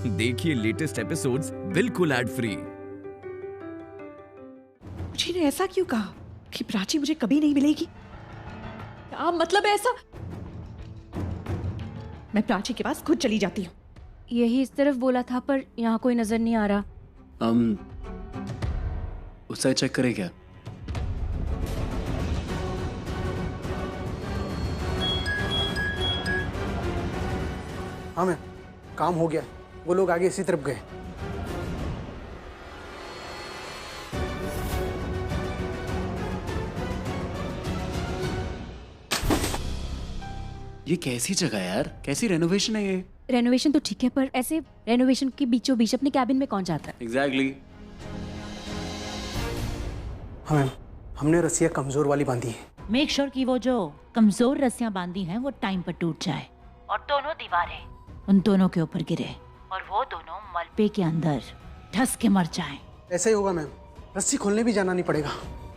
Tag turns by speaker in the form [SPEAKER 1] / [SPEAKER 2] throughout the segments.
[SPEAKER 1] देखिए latest episodes बिल्कुल ad free.
[SPEAKER 2] मुझे ने ऐसा क्यों कहा कि प्राची मुझे कभी नहीं मिलेगी? क्या मतलब है ऐसा? मैं प्राची के पास खुद चली जाती हूँ।
[SPEAKER 3] यही इस तरफ बोला था, पर यहाँ कोई नजर नहीं आ रहा।
[SPEAKER 4] उस साइड चेक करें क्या?
[SPEAKER 5] हाँ मैम, काम हो गया। वो लोग आगे इसी तरफ गए।
[SPEAKER 4] ये कैसी जगह है यार? कैसी रेनोवेशन है ये?
[SPEAKER 3] रेनोवेशन तो ठीक है, पर ऐसे रेनोवेशन के बीचों बीच अपने कैबिन में कौन जाता है?
[SPEAKER 4] एग्जैक्टली।
[SPEAKER 5] हाँ मैम, हमने रस्सियाँ कमजोर वाली बांधी है।
[SPEAKER 6] मेक श्योर कि वो जो कमजोर रस्सियां बांधी हैं वो टाइम पर टूट जाए और दोनों दीवारें उन दोनों के ऊपर गिरे और वो दोनों मलबे के अंदर धंस के मर जाएं।
[SPEAKER 5] ऐसा ही होगा मैम, रस्सी खोलने भी जाना नहीं पड़ेगा।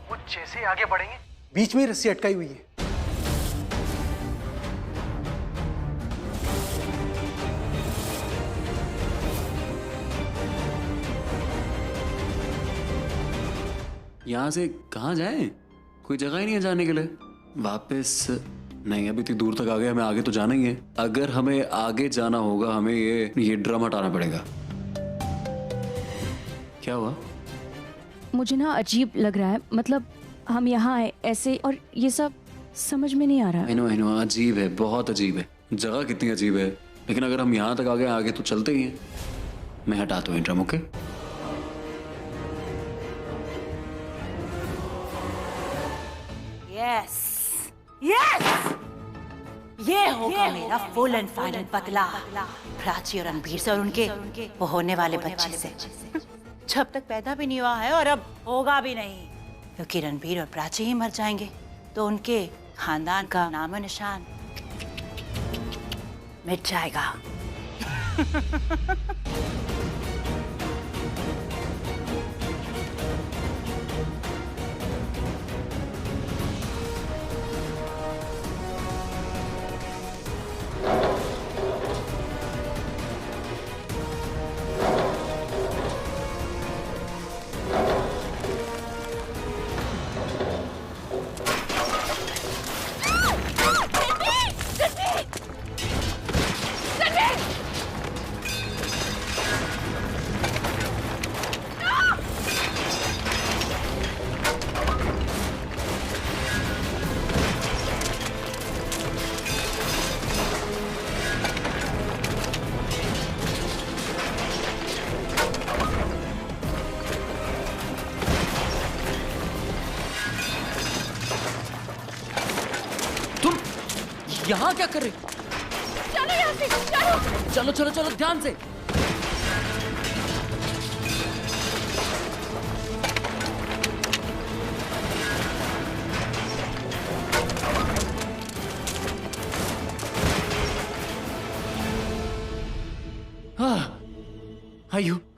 [SPEAKER 5] वो जैसे ही आगे बढ़ेंगे बीच में ही रस्सी अटकाई हुई है।
[SPEAKER 4] यहाँ से कहाँ जाएं? कोई जगह ही नहीं है जाने के लिए। वापस नहीं, अभी इतनी दूर तक आ गए, हमें आगे तो जाना ही है। अगर हमें आगे जाना होगा हमें ये ड्रम हटाना पड़ेगा। क्या हुआ?
[SPEAKER 3] मुझे ना अजीब लग रहा है। मतलब हम यहाँ आए ऐसे और ये सब समझ में नहीं आ रहा।
[SPEAKER 4] I know, अजीब है, बहुत अजीब है। जगह कितनी अजीब है, लेकिन अगर हम यहाँ तक आ गए आगे तो चलते ही हैं। मैं हटाता हूँ ड्रम, ओके?
[SPEAKER 6] यस यस, ये होगा मेरा फुल एंड फाइनल बदला प्राची और रणबीर से और उनके वो होने वाले बच्चे से। जब तक पैदा भी नहीं हुआ है और अब होगा भी नहीं, क्योंकि रणबीर और प्राची ही मर जाएंगे तो उनके खानदान का नामो निशान मिट जाएगा।
[SPEAKER 4] यहाँ क्या कर रही?
[SPEAKER 3] चलो यहाँ से, चलो।
[SPEAKER 4] चलो चलो चलो, ध्यान से।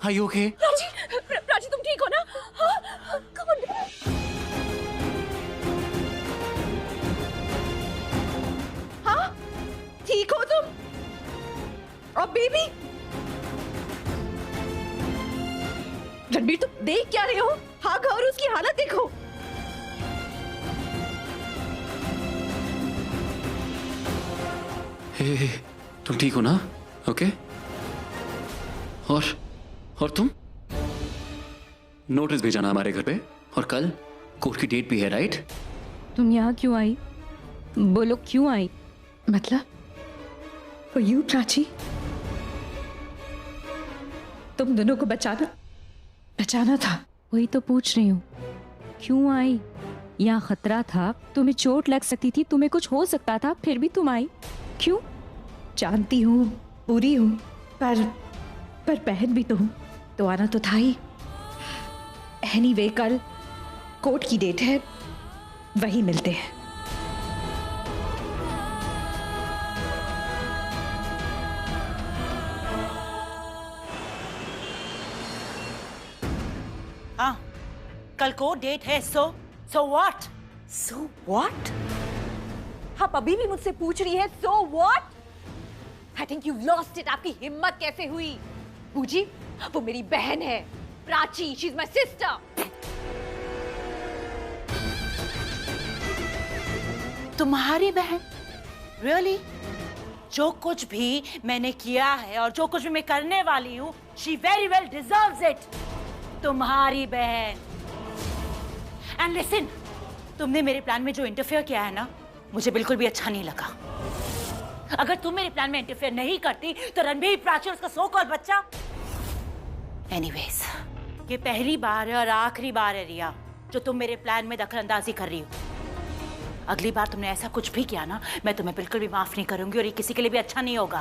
[SPEAKER 4] Are you okay?
[SPEAKER 2] प्राची तुम ठीक हो ना? हाँ, come on. हाँ, ठीक हो तुम? और बेबी? रणबीर तुम देख क्या रहे हो? हाँ, और उसकी हालत देखो।
[SPEAKER 4] हे, तुम ठीक हो ना? ओके? और तुम नोटिस भेजाना हमारे घर पे, और कल कोर्ट की डेट भी है, राइट?
[SPEAKER 3] तुम यहाँ क्यों आई? बोलो क्यों आई?
[SPEAKER 2] मतलब for you, प्राची, तुम दोनों को बचाना था।
[SPEAKER 3] वही तो पूछ रही हूँ, क्यों आई? यहाँ खतरा था, तुम्हें चोट लग सकती थी, तुम्हें कुछ हो सकता था, फिर भी तुम आई क्यों?
[SPEAKER 2] जानती हूँ, बुरी हूँ, पर बहन भी तो हूँ, तो आना तो था ही। एनीवे, कल कोर्ट की डेट है, वही मिलते हैं।
[SPEAKER 6] हाँ, कल को डेट है, सो व्हाट?
[SPEAKER 2] So what? आप अभी भी मुझसे पूछ रही है so what? I think you've lost it. आपकी हिम्मत कैसे हुई? बूजी, वो मेरी बहन है, Prachi, she is my sister.
[SPEAKER 6] तुम्हारी बहन? रियली? जो कुछ भी मैंने किया है और जो कुछ भी मैं करने वाली हूँ, she very well deserves it. तुम्हारी बहन। एंड लिसन, तुमने मेरे प्लान में जो इंटरफेयर किया है ना, मुझे बिल्कुल भी अच्छा नहीं लगा। अगर तुम मेरे प्लान में इंटरफेयर नहीं करती तो रणबीर, प्राची और उसका सो कॉल्ड बच्चा। एनीवेज, ये पहली बार है और आखिरी बार है रिया जो तुम मेरे प्लान में दखलंदाजी कर रही हो। अगली बार तुमने ऐसा कुछ भी किया ना, मैं तुम्हें बिल्कुल भी माफ नहीं करूंगी और ये किसी के लिए भी अच्छा नहीं होगा।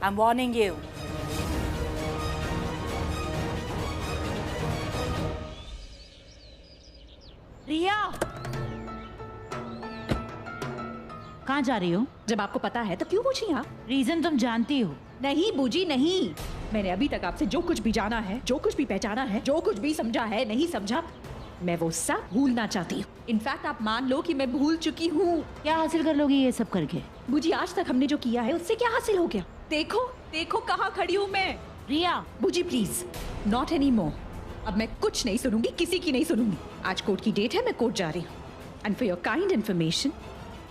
[SPEAKER 6] I am warning you.
[SPEAKER 7] Riya, कहाँ जा रही हो?
[SPEAKER 2] जब आपको पता है तो क्यों पूछी आप?
[SPEAKER 7] रीजन तुम जानती हो।
[SPEAKER 2] नहीं बूजी नहीं, मैंने अभी तक आपसे जो कुछ भी जाना है, जो कुछ भी पहचाना है, जो कुछ भी समझा है, नहीं समझा, मैं वो सब भूलना चाहती हूँ। इनफैक्ट आप मान लो कि मैं भूल चुकी हूँ।
[SPEAKER 7] क्या हासिल कर लोगी ये सब करके?
[SPEAKER 2] बूजी, आज तक हमने जो किया है उससे क्या हासिल हो गया? देखो देखो कहाँ खड़ी हूँ मैं।
[SPEAKER 7] रिया,
[SPEAKER 2] बूजी प्लीज, नॉट एनी मोर। अब मैं कुछ नहीं सुनूंगी, किसी की नहीं सुनूंगी। आज कोर्ट की डेट है, मैं कोर्ट जा रही हूँ। And for your kind information,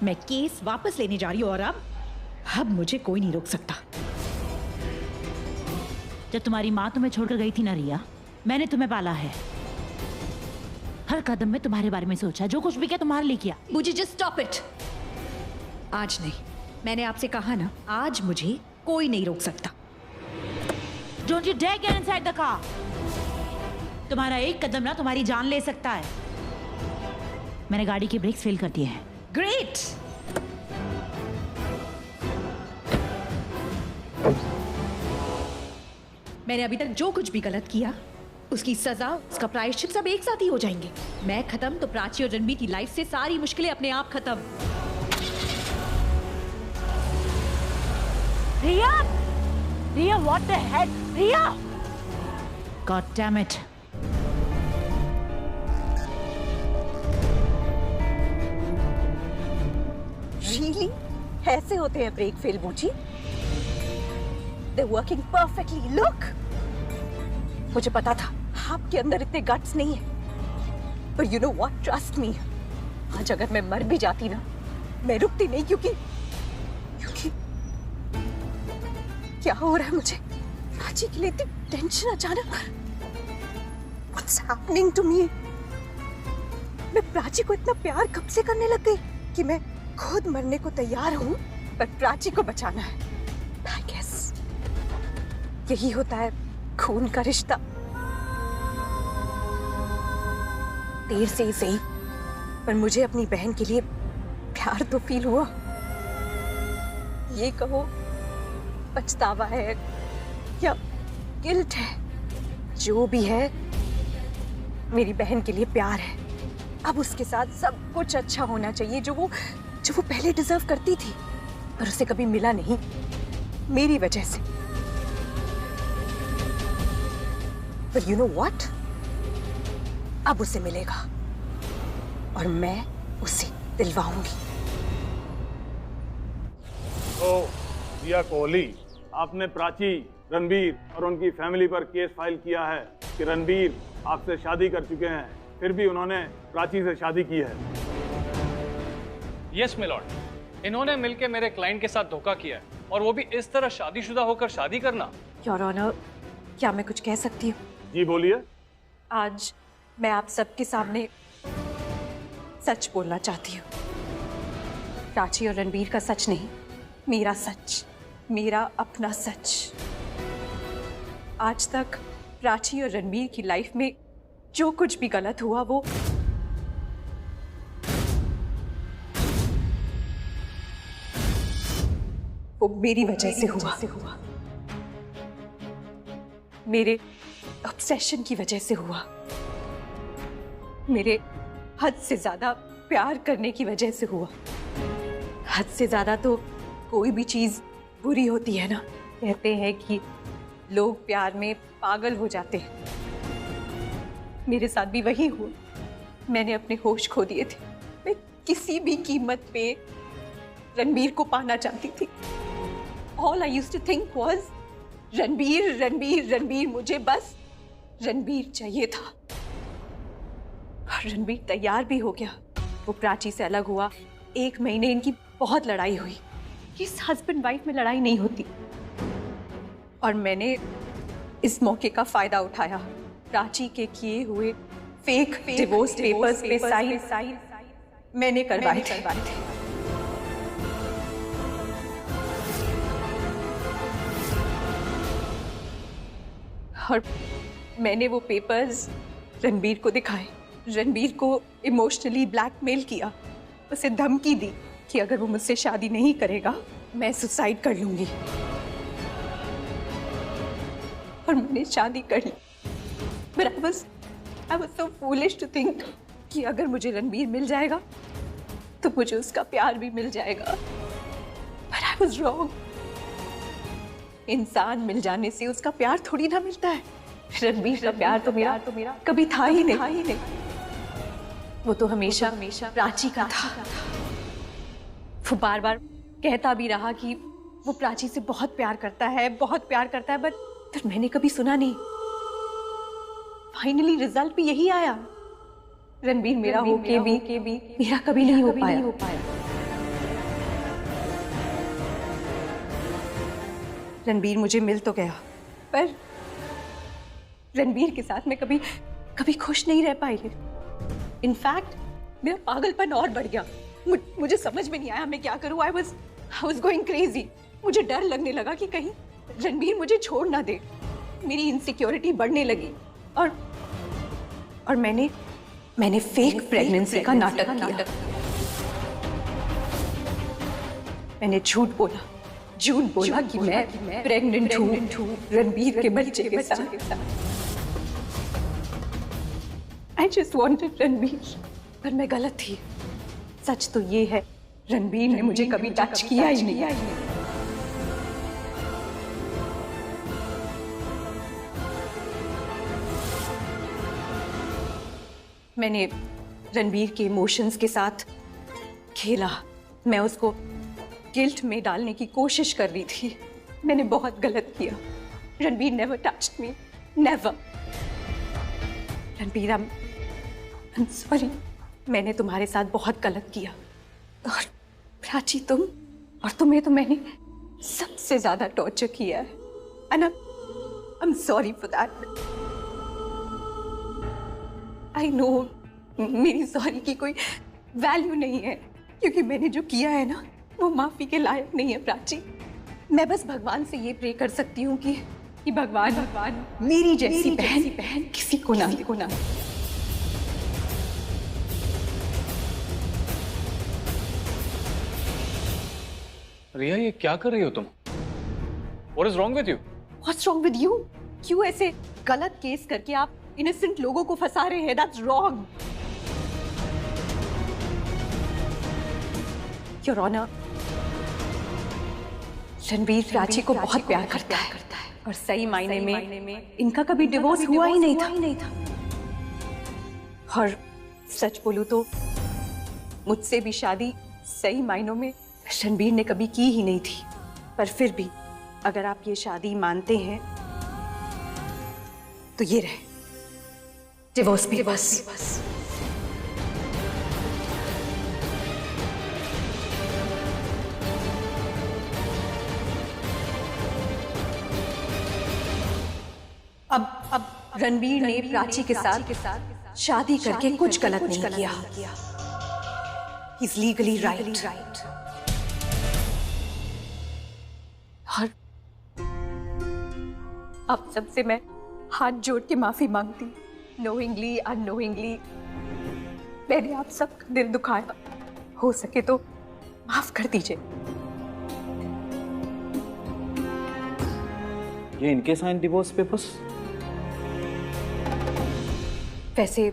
[SPEAKER 2] मैं केस वापस लेने जा रही हूँ और अब मुझे कोई नहीं रोक सकता।
[SPEAKER 7] जब तुम्हारी माँ तुम्हें छोड़कर गई थी ना रिया, मैंने तुम्हें पाला है। हर कदम में तुम्हारे बारे में सोचा, जो कुछ भी किया तुम्हारे लिए किया।
[SPEAKER 2] बूजी जस्ट स्टॉप इट। आज नहीं, मैंने आपसे कहा ना, आज मुझे कोई नहीं रोक सकता।
[SPEAKER 7] Don't you dare get inside the car. तुम्हारा एक कदम ना तुम्हारी जान ले सकता है। मैंने गाड़ी के ब्रेक्स फेल कर दिए हैं।
[SPEAKER 2] ग्रेट। मैंने अभी तक जो कुछ भी गलत किया, उसकी सजा, उसका प्रायश्चित सब एक साथ ही हो जाएंगे। मैं खत्म तो प्राची और रणबीर की लाइफ से सारी मुश्किलें अपने आप खत्म।
[SPEAKER 6] Riya, Riya, what the heck? Riya,
[SPEAKER 7] god damn it.
[SPEAKER 8] Really ऐसे होते हैं ब्रेक फेल बूची? They're working perfectly. Look, मुझे पता था आपके अंदर इतने गट्स नहीं है। But you know what? Trust me. आज अगर मैं मर भी जाती ना, मैं रुकती नहीं, क्योंकि क्या हो रहा है मुझे? प्राची के लिए इतनी टेंशन अचानक। What's happening to me? मैं प्राची को इतना प्यार कब से करने लग गई कि मैं खुद मरने को तैयार हूँ, पर प्राची को बचाना है। I guess यही होता है खून का रिश्ता। देर से ही सही, पर मुझे अपनी बहन के लिए प्यार तो फील हुआ। ये कहो पछतावा है या गिल्ट है, जो भी है, मेरी बहन के लिए प्यार है। अब उसके साथ सब कुछ अच्छा होना चाहिए, जो वो पहले डिजर्व करती थी, पर उसे कभी मिला नहीं, मेरी वजह से। But you know what? अब उसे मिलेगा और मैं उसे दिलवाऊंगी।
[SPEAKER 9] तो रिया कोहली, आपने प्राची, रणबीर और उनकी फैमिली पर केस फाइल किया है कि रणबीर आपसे शादी कर चुके हैं, फिर भी उन्होंने प्राची से शादी की है।
[SPEAKER 10] यस मिलॉर्ड, इन्होंने मिलकर मेरे क्लाइंट के साथ धोखा किया है, और वो भी इस तरह शादीशुदा होकर शादी करना।
[SPEAKER 8] योर ऑनर, क्या मैं कुछ कह सकती हूँ?
[SPEAKER 9] जी बोलिए।
[SPEAKER 8] आज मैं आप सबके सामने सच बोलना चाहती हूँ। प्राची और रणबीर का सच नहीं, मेरा सच, मेरा अपना सच। आज तक प्राची और रणबीर की लाइफ में जो कुछ भी गलत हुआ, वो मेरी वजह से हुआ। मेरे ऑब्सेशन की वजह से हुआ, मेरे हद से ज्यादा प्यार करने की वजह से हुआ। हद से ज्यादा तो कोई भी चीज बुरी होती है ना। कहते हैं कि लोग प्यार में पागल हो जाते हैं, मेरे साथ भी वही हुआ। मैंने अपने होश खो दिए थे। मैं किसी भी कीमत पे रणबीर को पाना चाहती थी। All I used to think was Ranbir Ranbir Ranbir, मुझे बस रणबीर चाहिए था। और रणबीर तैयार भी हो गया। वो प्राची से अलग हुआ, 1 महीने इनकी बहुत लड़ाई हुई। इस हस्बैंड वाइफ में लड़ाई नहीं होती। और मैंने इस मौके का फायदा उठाया। प्राची के किए हुए फेक डिवोर्स पेपर्स पे साइन मैंने करवाए थे। और मैंने वो पेपर्स रणबीर को दिखाए। रणबीर को इमोशनली ब्लैकमेल किया, उसे धमकी दी कि अगर वो मुझसे शादी नहीं करेगा मैं सुसाइड कर लूंगी। और मैंने शादी कर ली। But I was so foolish to think कि अगर मुझे रणबीर मिल जाएगा तो मुझे उसका प्यार भी मिल जाएगा। But I was wrong। इंसान मिल जाने से उसका प्यार थोड़ी ना मिलता है। रणबीर का प्यार तो मेरा कभी था ही नहीं। वो तो हमेशा प्राची का था। वो बार बार कहता भी रहा कि वो प्राची से बहुत प्यार करता है, बट मैंने कभी सुना नहीं। फाइनली रिजल्ट भी यही आया। रणबीर मेरा होके भी मेरा कभी नहीं हो पाया। रणबीर मुझे मिल तो गया, पर रणबीर के साथ मैं कभी खुश नहीं रह पाई। इनफैक्ट मेरा पागलपन और बढ़ गया। मुझे समझ में नहीं आया मैं क्या करूं। I was going crazy. मुझे डर लगने लगा कि कहीं रणबीर मुझे छोड़ ना दे। मेरी इनसिक्योरिटी बढ़ने लगी और मैंने फेक प्रेगनेंसी का नाटक किया। मैंने झूठ बोला कि मैं प्रेग्नेंट हूँ रणबीर के बच्चे के साथ। I just wanted रणबीर, पर मैं गलत थी। सच तो ये है, रणबीर ने मुझे कभी टच किया ही नहीं। मैंने रणबीर के इमोशंस के साथ खेला। मैं उसको गिल्ट में डालने की कोशिश कर रही थी। मैंने बहुत गलत किया। Ranbir never touched me, never. Ranbir I am sorry. मैंने तुम्हारे साथ बहुत गलत किया। और प्राची तुम और तुम्हें तो मैंने सबसे ज्यादा टॉर्चर किया है। And I am sorry for that. I know मेरी सॉरी की कोई वैल्यू नहीं है, क्योंकि मैंने जो किया है ना वो माफी के लायक नहीं है प्राची। मैं बस भगवान से ये प्रे कर सकती हूँ कि भगवान मेरी जैसी बहन किसी को ना।
[SPEAKER 10] रिया, ये क्या कर रही हो तुम? What is wrong with you?
[SPEAKER 8] What's wrong with you? क्यों ऐसे गलत केस करके आप इनोसेंट लोगों को फंसा रहे हैं? That's wrong. Your Honor, Ranbir Prachi को बहुत प्यार करता है और सही मायने में इनका कभी डिवोर्स हुआ ही नहीं था। और सच बोलूं तो मुझसे भी शादी सही मायनों में रणबीर ने कभी की ही नहीं थी। पर फिर भी अगर आप ये शादी मानते हैं तो ये रहे डिवोर्स पेपर्स। अब रणबीर ने प्राची के साथ शादी करके कुछ गलत नहीं किया। He is legally right. और अब सबसे मैं हाथ जोड़ के माफी मांगती। नोइंगली अननोइंगली मैंने आप सबका दिल दुखाया। हो सके तो माफ कर दीजिए।
[SPEAKER 11] ये इनके साइन डिवोर्स पेपर्स?
[SPEAKER 8] वैसे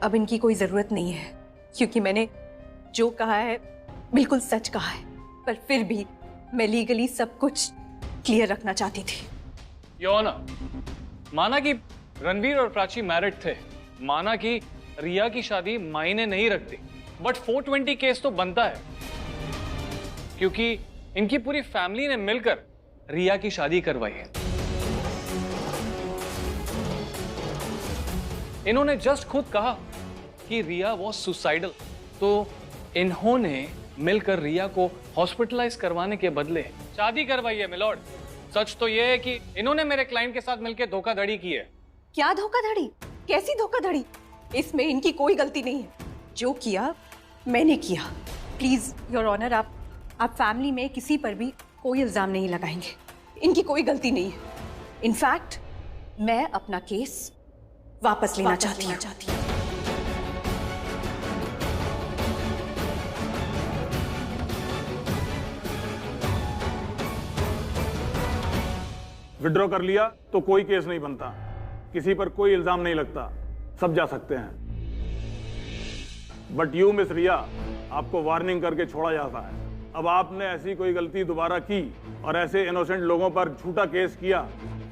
[SPEAKER 8] अब इनकी कोई जरूरत नहीं है, क्योंकि मैंने जो कहा है बिल्कुल सच कहा है। पर फिर भी मैं लीगली सब कुछ क्लियर रखना चाहती थी।
[SPEAKER 10] योर ऑनर, माना कि रणबीर और प्राची मैरिड थे, माना कि रिया की शादी मायने नहीं रखती, बट 420 केस तो बनता है, क्योंकि इनकी पूरी फैमिली ने मिलकर रिया की शादी करवाई है। इन्होंने जस्ट खुद कहा कि रिया वॉज सुसाइडल, तो इन्होंने मिलकर रिया को हॉस्पिटलाइज करवाने के बदले शादी करवाई है मिलॉर्ड। सच तो यह है कि इन्होंने मेरे क्लाइंट के साथ मिलकर धोखाधड़ी की है।
[SPEAKER 8] क्या धोखाधड़ी? कैसी धोखाधड़ी? इसमें इनकी कोई गलती नहीं है। जो किया मैंने किया। प्लीज योर ऑनर, आप फैमिली में किसी पर भी कोई इल्जाम नहीं लगाएंगे। इनकी कोई गलती नहीं है। इनफैक्ट मैं अपना केस वापस लेना चाहती हूँ।
[SPEAKER 9] विड्रॉ कर लिया तो कोई केस नहीं बनता, किसी पर कोई इल्जाम नहीं लगता, सब जा सकते हैं। बट यू मिस रिया, आपको वार्निंग करके छोड़ा जाता है। अब आपने ऐसी कोई गलती दोबारा की और ऐसे इनोसेंट लोगों पर झूठा केस किया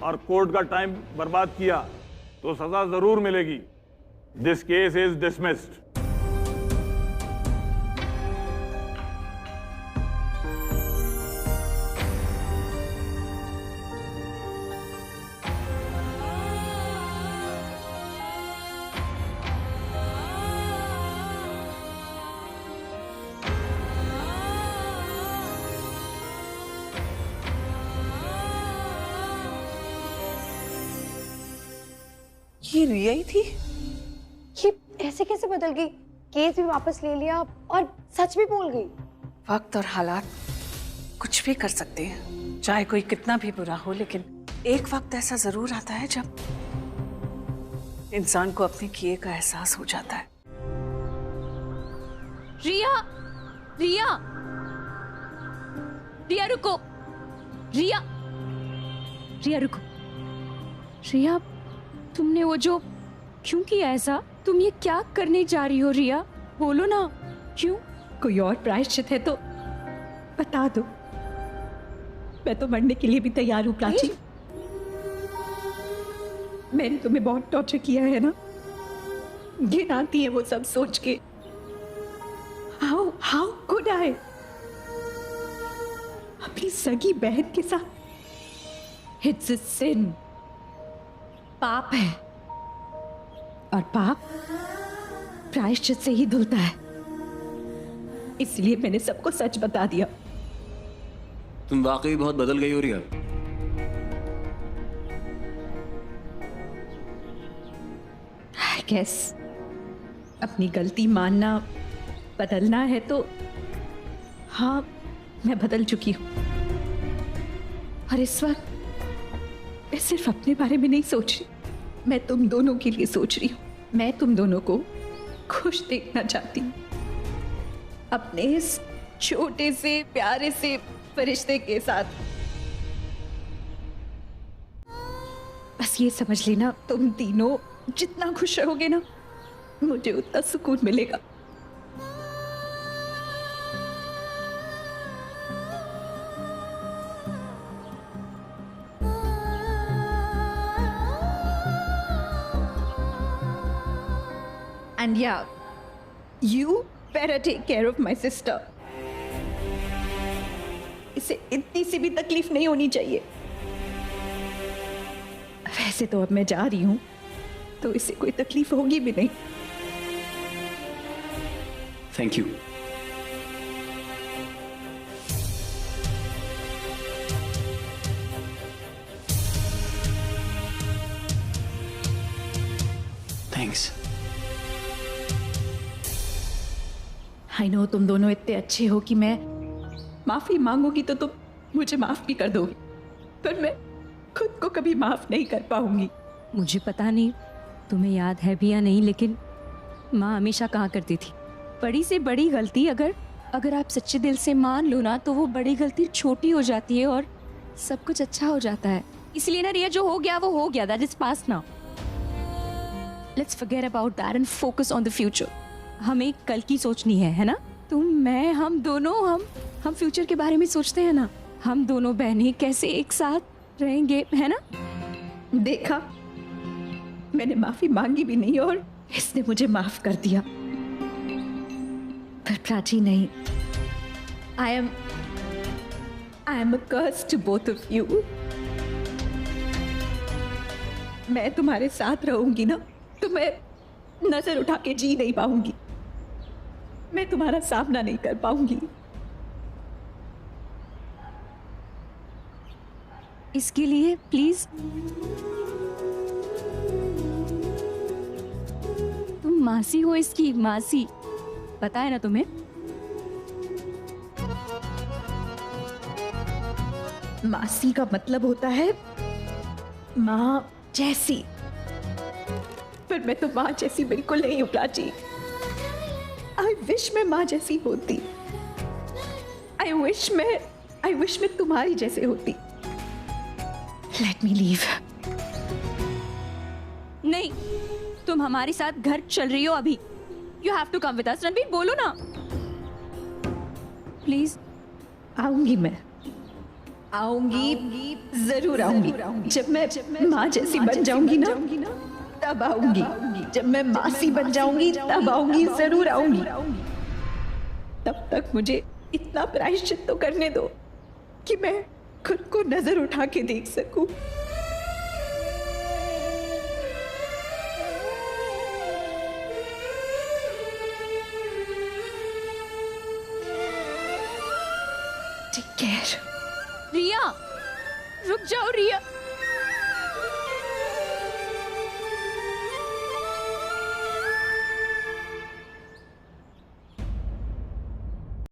[SPEAKER 9] और कोर्ट का टाइम बर्बाद किया तो सजा जरूर मिलेगी। This case is dismissed.
[SPEAKER 8] ये रिया ही थी? ये ऐसे कैसे बदल गई? केस भी वापस ले लिया और सच भी बोल गई। वक्त और हालात कुछ भी कर सकते हैं, चाहे कोई कितना भी बुरा हो, लेकिन एक वक्त ऐसा जरूर आता है जब इंसान को अपने किए का एहसास हो जाता है।
[SPEAKER 3] रिया, रिया, रिया रुको, रिया, रिया रुको, रिया तुमने वो जो क्यों किया ऐसा? तुम ये क्या करने जा रही हो रिया? बोलो ना, क्यों?
[SPEAKER 2] कोई और प्रायश्चित है तो बता दो। मैं तो मरने के लिए भी तैयार हूँ प्राची। मैंने तुम्हें बहुत टॉर्चर किया है ना, घिन आती है वो सब सोच के। How could I? अपनी सगी बहन के साथ। इट्स अ सिन, पाप है, और पाप प्रायश्चित से ही धुलता है। इसलिए मैंने सबको सच बता दिया।
[SPEAKER 4] तुम वाकई बहुत बदल गई हो रिया।
[SPEAKER 2] I guess अपनी गलती मानना बदलना है तो हाँ, मैं बदल चुकी हूँ। और इस वक्त मैं सिर्फ अपने बारे में नहीं सोच रही, मैं तुम दोनों के लिए सोच रही हूँ। मैं तुम दोनों को खुश देखना चाहती हूँ अपने इस छोटे से प्यारे से फरिश्ते के साथ। बस ये समझ लेना, तुम तीनों जितना खुश रहोगे ना, मुझे उतना सुकून मिलेगा। And yeah, you better take care of my sister. इसे इतनी सी भी तकलीफ नहीं होनी चाहिए। वैसे तो अब मैं जा रही हूँ, तो इसे कोई तकलीफ होगी भी नहीं।
[SPEAKER 4] Thank you. Thanks.
[SPEAKER 2] I know तुम दोनों इतने अच्छे हो कि मैं माफी मांगूंगी तो तुम मुझे माफ भी कर दोगे, पर मैं खुद को कभी माफ नहीं कर पाऊंगी।
[SPEAKER 3] मुझे पता नहीं तुम्हें याद है भी या नहीं, लेकिन माँ हमेशा कहा करती थी, बड़ी से बड़ी गलती अगर आप सच्चे दिल से मान लो ना, तो वो बड़ी गलती छोटी हो जाती है और सब कुछ अच्छा हो जाता है। इसलिए ना रिया, जो हो गया वो हो गया, that is past now. Let's forget about that and focus on the future. हमें कल की सोचनी है ना? तुम, मैं, हम दोनों, हम फ्यूचर के बारे में सोचते हैं ना। हम दोनों बहनें कैसे एक साथ रहेंगे, है ना?
[SPEAKER 2] देखा, मैंने माफी मांगी भी नहीं और इसने मुझे माफ कर दिया। पर प्राची नहीं, I I am a curse to both of you. मैं तुम्हारे साथ रहूंगी ना तो मैं नजर उठा के जी नहीं पाऊंगी, मैं तुम्हारा सामना नहीं कर पाऊंगी।
[SPEAKER 3] इसके लिए प्लीज तुम मासी हो, इसकी मासी, पता है ना तुम्हें?
[SPEAKER 2] मासी का मतलब होता है माँ जैसी, पर मैं तो माँ जैसी बिल्कुल नहीं हूँ प्राची। आई विश मैं माँ जैसी होती। आई विश मैं तुम्हारी जैसे होती। Let me leave.
[SPEAKER 3] नहीं, तुम हमारे साथ घर चल रही हो अभी। You have to come with us. Ranbir बोलो ना प्लीज।
[SPEAKER 2] आऊंगी, मैं आऊंगी, जरूर आऊंगी। जब मैं माँ जैसी बन जाऊंगी ना तब आऊंगी। जब मैं मासी बन जाऊंगी तब आऊंगी, जरूर आऊंगी। तब तक मुझे इतना प्रायश्चित तो करने दो कि मैं खुद को नजर उठा के देख सकूं। Take care.
[SPEAKER 3] रिया, रुक जाओ रिया।